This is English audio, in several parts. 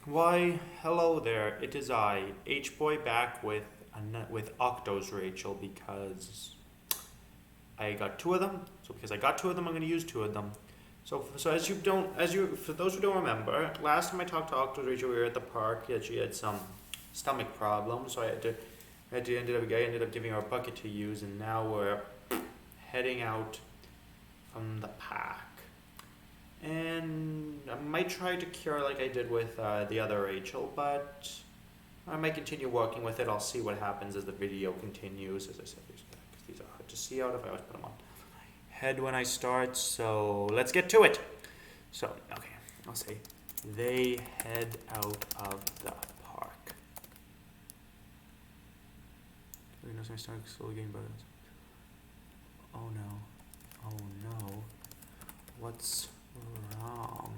Why, hello there. It is I, H-Boy, back with Octo's Rachel because I got two of them. So because I got two of them, I'm going to use two of them. So for those who don't remember, last time I talked to Octo's Rachel, we were at the park. She had some stomach problems, so I ended up giving her a bucket to use, and now we're heading out from the pack. And I might try to cure like I did with the other Rachel, but I might continue working with it. I'll see what happens as the video continues. As I said, because these are hard to see out if I always put them on head when I start. So let's get to it. So, okay, I'll say they head out of the park. You know, my stomach's slowly getting better. Oh no. Oh no. What's wrong?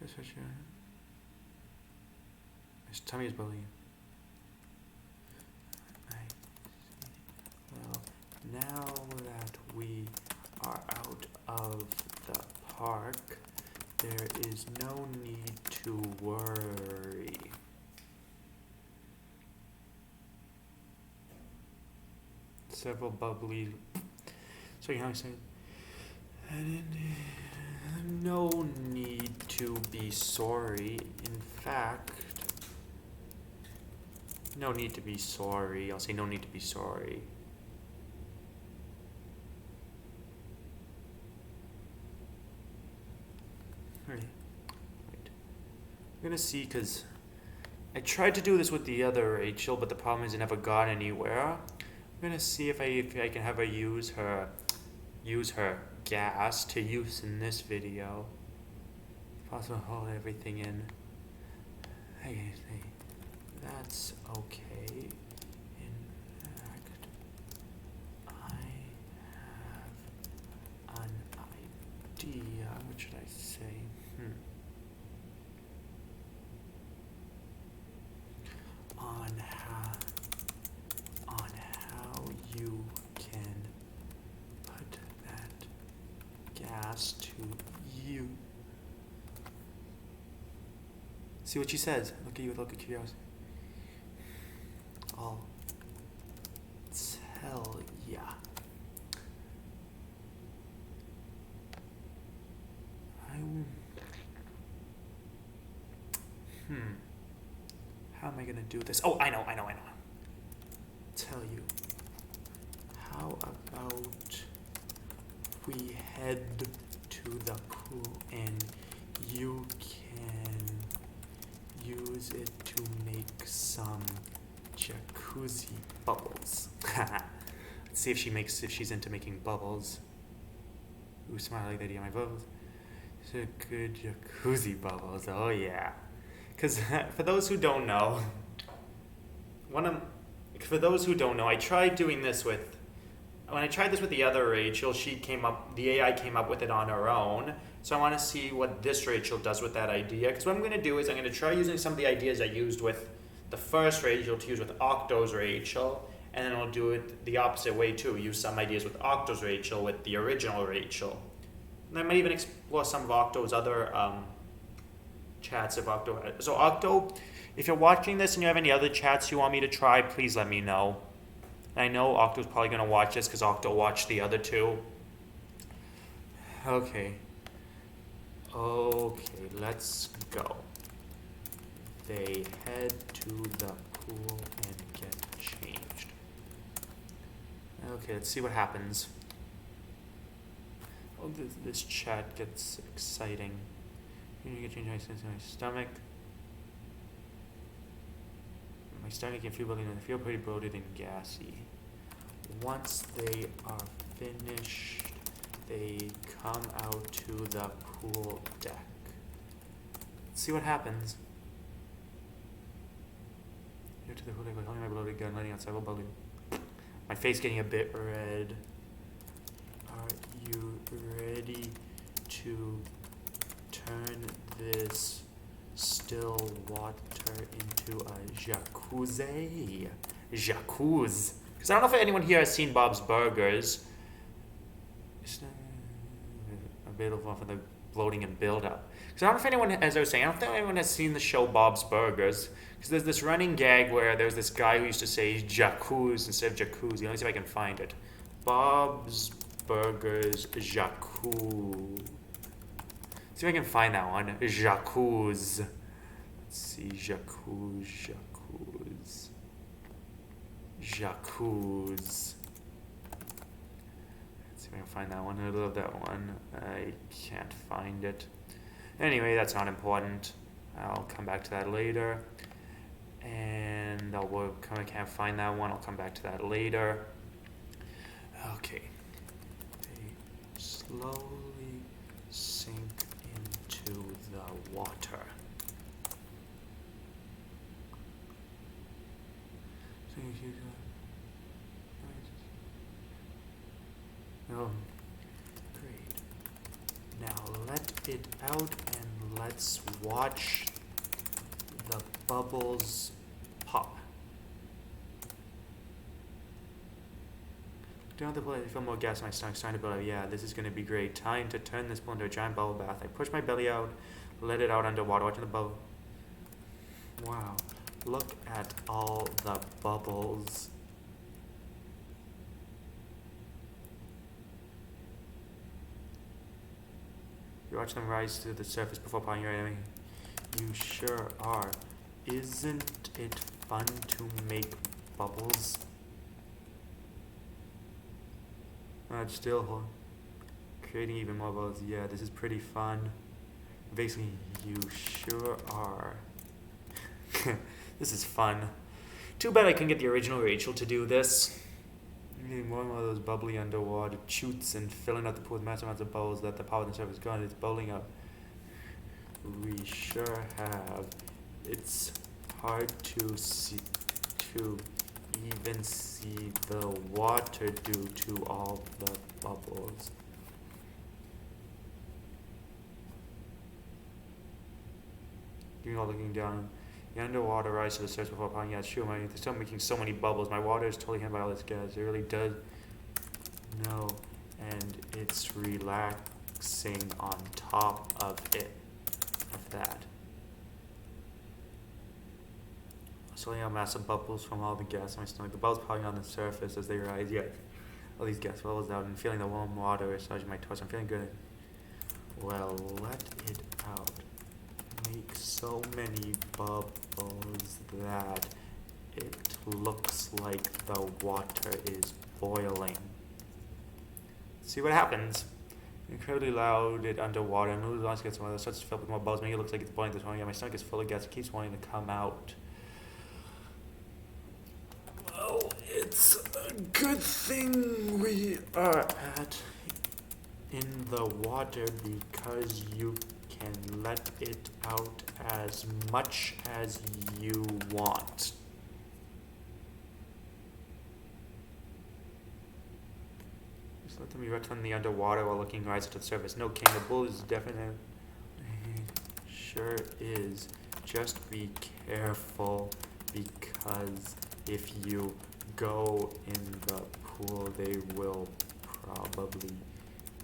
Guess what you... My tummy is bubbling. Well, now that we are out of the park, there is no need to worry. Several bubbly... So you know what I'm saying? No need to be sorry. In fact, no need to be sorry. I'll say no need to be sorry. Wait. I'm gonna see, because I tried to do this with the other Rachel, but the problem is it never got anywhere. I'm gonna see if I can have her use her gas to use in this video. If possible, hold everything in. Hey, that's okay. In fact, I have an idea. What should I say? On how you can put that gas to you. See what she says. Look at you with a look of curiosity. I'll tell ya. How am I gonna do this? Oh, I know. Tell you. How about we head to the pool and you can use it to make some jacuzzi bubbles. Let's see if she's into making bubbles. Ooh, smile like that, yeah, my bubbles. So good jacuzzi bubbles, oh yeah. Because for those who don't know, I tried doing this when I tried this with the other Rachel, the AI came up with it on her own. So I want to see what this Rachel does with that idea. Because what I'm going to do is I'm going to try using some of the ideas I used with the first Rachel to use with Octo's Rachel. And then I'll do it the opposite way too. Use some ideas with Octo's Rachel with the original Rachel. And I might even explore some of Octo's other chats if Octo has. So Octo, if you're watching this and you have any other chats you want me to try, please let me know. And I know Octo's probably going to watch this because Octo watched the other two. Okay, let's go. They head to the pool and get changed. Okay, let's see what happens. Oh, this chat gets exciting. You get change my sense in my stomach. My stomach can feel bloated and I feel pretty bloated and gassy. Once they are finished, they come out to the pool deck. Let's see what happens. Here to the pool deck, holding my bloated gun, letting out several bubbles. My face getting a bit red. Are you ready to turn this still water into a jacuzzi? Jacuzzi. Because I don't know if anyone here has seen Bob's Burgers. It's available for the exploding in build-up. Because I don't know if anyone, as I was saying, I don't think anyone has seen the show Bob's Burgers. Because there's this running gag where there's this guy who used to say jacuzzi instead of jacuzzi. Let me see if I can find it. Bob's Burgers jacuzzi. See if I can find that one. Jacuzzi. Let's see. Jacuzzi. Let's see if I can find that one. I love that one. I can't find it. Anyway, that's not important. I'll come back to that later. And I can't find that one. I'll come back to that later. Okay. They slowly sink into the water. Oh, great. Now let it out and let's watch the bubbles pop. Down the plate, I feel more gas in my stomach, starting to build up. Yeah, this is going to be great. Time to turn this pool into a giant bubble bath. I push my belly out, let it out underwater, watching the bubble. Wow, look at all the bubbles. You watch them rise to the surface before popping your enemy. You sure are. Isn't it fun to make bubbles? Still creating even more bubbles. Yeah, this is pretty fun. Basically, you sure are. This is fun. Too bad I couldn't get the original Rachel to do this. More and more of those bubbly underwater chutes and filling up the pool with massive amounts of bubbles that the power of the surface gone. It's bubbling up. We sure have. It's hard to see, to even see the water due to all the bubbles. You're all looking down. The underwater rise to the surface before popping. Yeah, it's true. They're still making so many bubbles. My water is totally handled by all this gas. It really does. No, and it's relaxing on top of it. Of that. Slowing out massive bubbles from all the gas in my stomach. The bubbles popping on the surface as they rise. Yeah, all these gas bubbles out and feeling the warm water massaging my toes. I'm feeling good. Well, let it out. Make so many bubbles that it looks like the water is boiling. See what happens. Incredibly loud, it underwater, and moves on to get some other starts to fill up with more bubbles, making it look like it's boiling this morning. Yeah, my stomach is full of gas, it keeps wanting to come out. Well, it's a good thing we are in the water because you can let it out as much as you want. Just let them erect on the underwater while looking rise to the surface. No king, the bull is definitely sure is. Just be careful because if you go in the pool, they will probably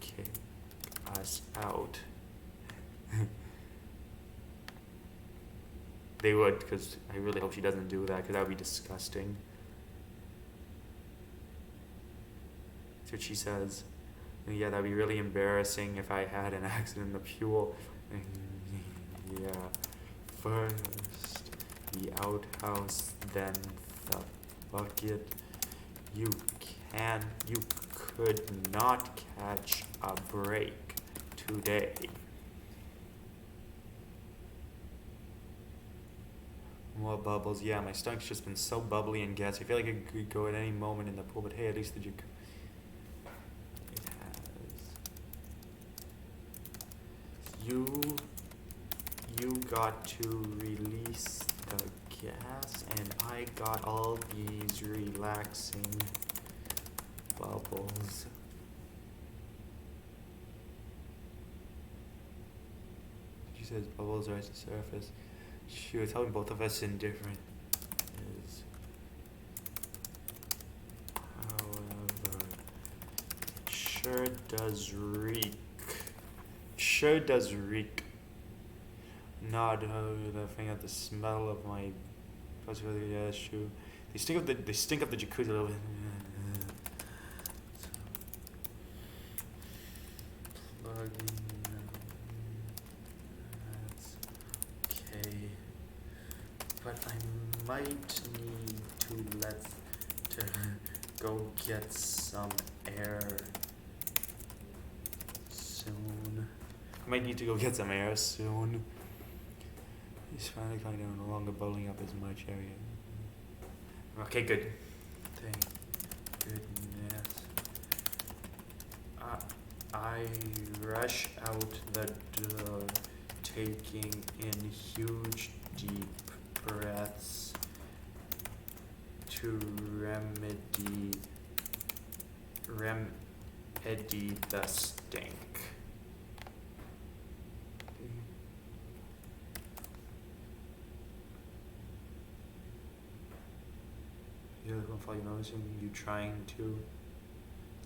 kick us out. They would, because I really hope she doesn't do that, because that would be disgusting. That's what she says. And yeah, that would be really embarrassing if I had an accident in the pool. Yeah, first the outhouse, then the bucket. You could not catch a break today. More bubbles. Yeah, my stomach's just been so bubbly and gassy. I feel like it could go at any moment in the pool, but hey, at least it has. You got to release the gas, and I got all these relaxing bubbles. She says bubbles rise to the surface. She was telling both of us in different ways. However, it sure does reek. sure does reek. Not the thing at the smell of my. Yeah, that's true. They stink of the jacuzzi a little bit. Plugging. That's okay. But I might need to go get some air soon. I might need to go get some air soon. He's finally coming down, no longer bubbling up as much area. Okay, good. Thank goodness. I rush out the door, taking in huge, deep breaths to remedy the stink. You're probably noticing you trying to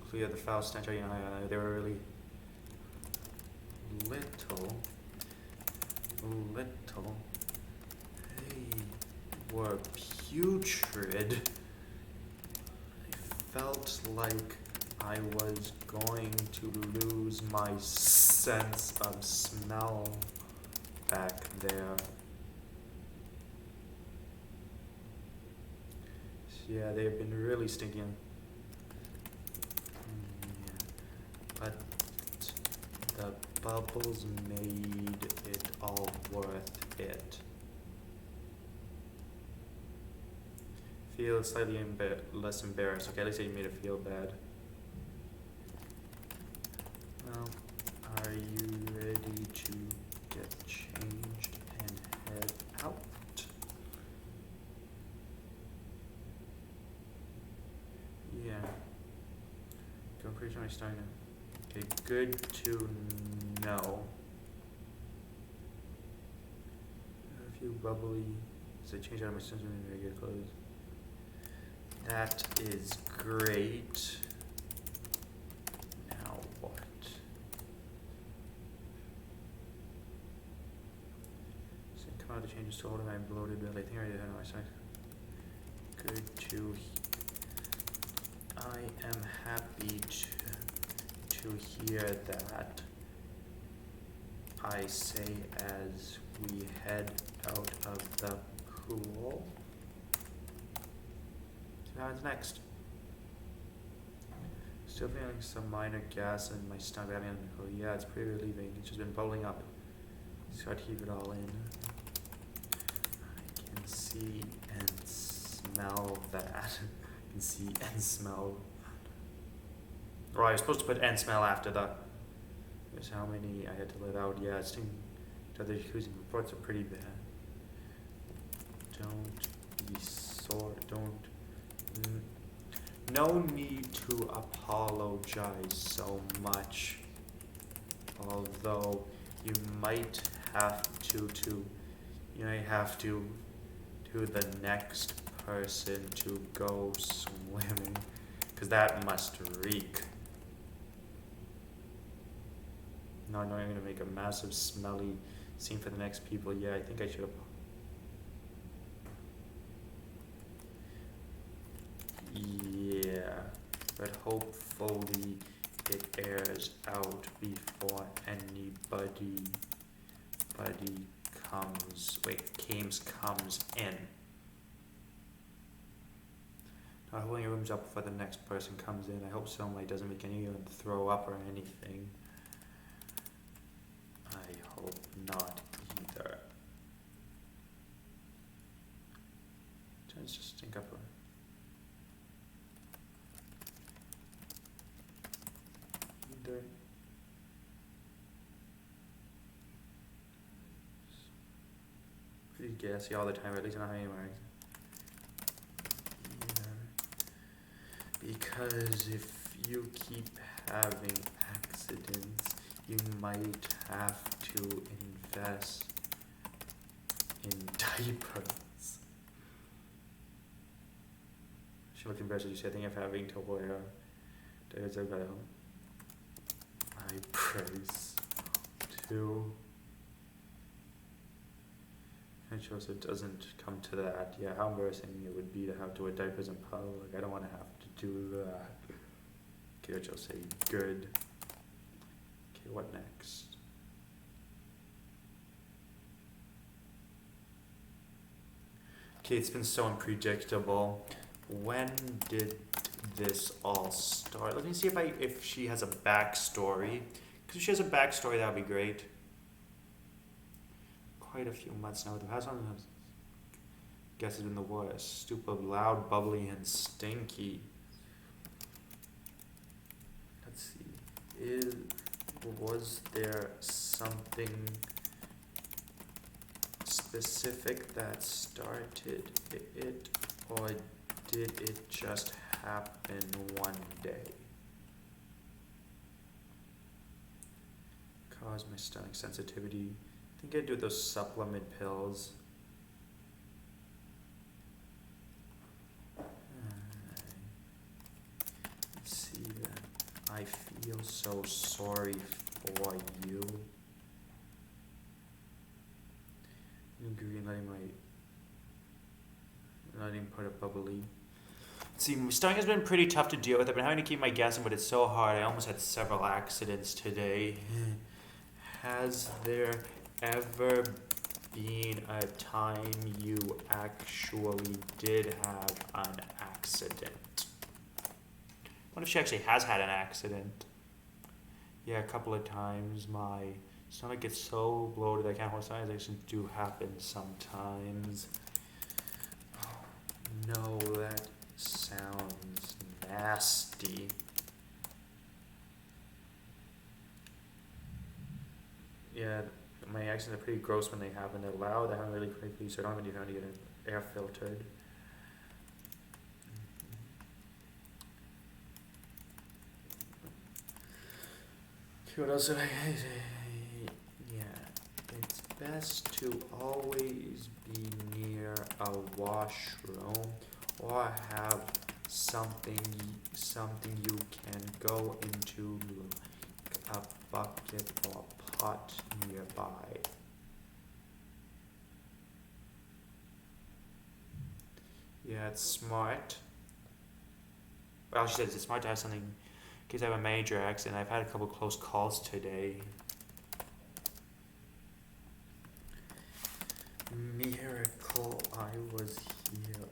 clear the foul stench. They were really little. They were putrid. I felt like I was going to lose my sense of smell back there. Yeah, they have been really stinky. But the bubbles made it all worth it. Feel slightly less embarrassed. Okay, at least you made it feel bad. Well, are you ready to get changed and head out? Yeah. I'm pretty sure I'm starting to. Okay, good to know. A few bubbly. So I change out of my sensor and regular clothes. That is great. Now what? So come out the changes to hold my bloated belly. I think I did that on my side. Good to. I am happy to hear that. I say as we head out of the pool. So what happens next? Still feeling some minor gas in my stomach. Yeah, it's pretty relieving. It's just been bubbling up. Just gotta keep it all in. I can see and smell that. I can see and smell. Or I was supposed to put and smell after the. Here's how many I had to let out. Yeah, it's too. The other jacuzzi reports are pretty bad. Don't be sore. Don't. No need to apologize so much. Although you might have to the next person to go swimming, because that must reek. No, I'm going to make a massive smelly scene for the next people. Yeah, I think I should have. Yeah, but hopefully it airs out before anybody comes in. Not holding your rooms up before the next person comes in. I hope somebody doesn't make any of them throw up or anything. I hope not either. Let's just think up. Either. Pretty gassy all the time, or at least not anywhere. Because if you keep having accidents, you might have to invest in diapers. She looked embarrassed as you said, I think of having to wear diapers about I praise too. And she also doesn't come to that. Yeah, how embarrassing it would be to have to wear diapers in public. I don't want to have to do that. Okay, which I'll say good. Okay, what next? Okay, it's been so unpredictable. When did this all start? Let me see if she has a backstory. Because if she has a backstory, that would be great. Quite a few months now. The past one, I guess, has been the worst. Stupid, loud, bubbly, and stinky. Let's see. Was there something specific that started it, or did it just happen one day? Caused my stomach sensitivity. I think I'd do those supplement pills. Let's see that. I feel so sorry for you. Green, letting put it bubbly. See, my stomach has been pretty tough to deal with. I've been having to keep my guessing, but it's so hard. I almost had several accidents today. Has there ever been a time you actually did have an accident? What if she actually has had an accident? Yeah, a couple of times. My stomach gets so bloated I can't hold sinus. Accidents do happen sometimes. Oh, no, that sounds nasty. Yeah, my accidents are pretty gross when they happen. They're loud, they happen really quickly, so I don't have any time to get it air filtered. What else did I say? Yeah, it's best to always be near a washroom or have something you can go into, like a bucket or pot nearby. Yeah, it's smart. Well, she says it's smart to have something in case I have a major accident. I've had a couple close calls today. Miracle I was here,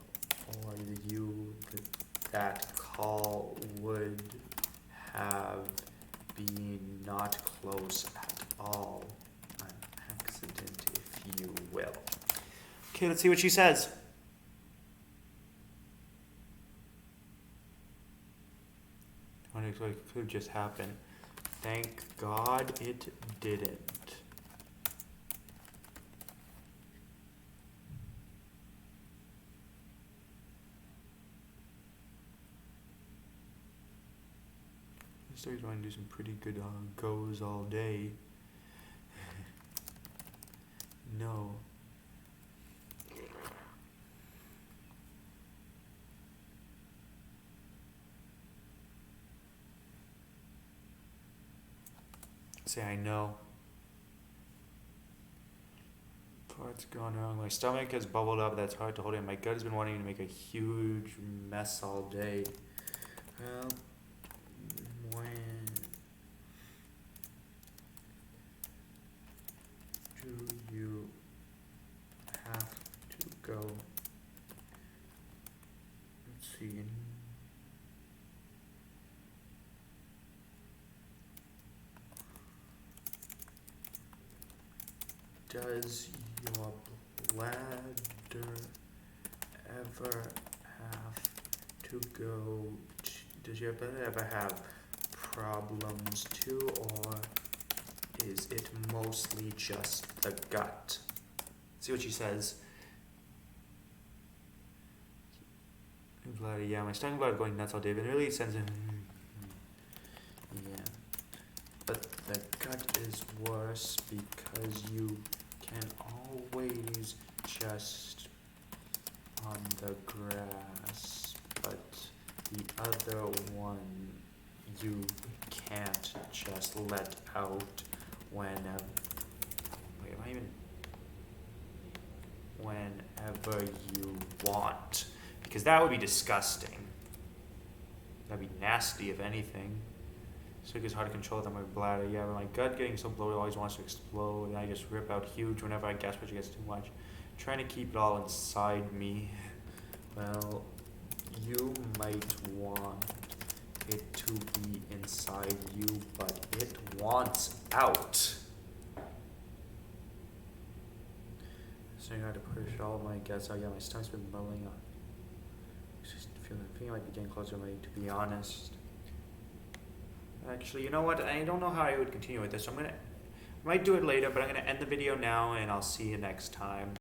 or you, that call would have been not close at all. An accident, if you will. Okay, let's see what she says. It could just happen. Thank God it didn't. This story's going to do some pretty good goes all day. No. Say I know. Part's gone wrong. My stomach has bubbled up. That's hard to hold in. My gut has been wanting to make a huge mess all day. Well, when do you have to go? Let's see. Does your bladder ever have to go? Does your bladder ever have problems too, or is it mostly just the gut? See what she says. Bladder, yeah, my stomach bladder going nuts all day, but it really sends in. Yeah, but the gut is worse because you can always just on the grass, but the other one you can't just let out whenever whenever you want. Because that would be disgusting. That'd be nasty, if anything. So it gets hard to control with my bladder. Yeah, but my gut getting so bloated always wants to explode, and I just rip out huge whenever I gasp, which gets too much. Trying to keep it all inside me. Well, you might want it to be inside you, but it wants out. So I had to push all my guts out. Yeah, my stomach's been bubbling up. Just feeling like we're getting closer, to be honest. Actually, you know what? I don't know how I would continue with this. So I might do it later, but I'm gonna end the video now, and I'll see you next time.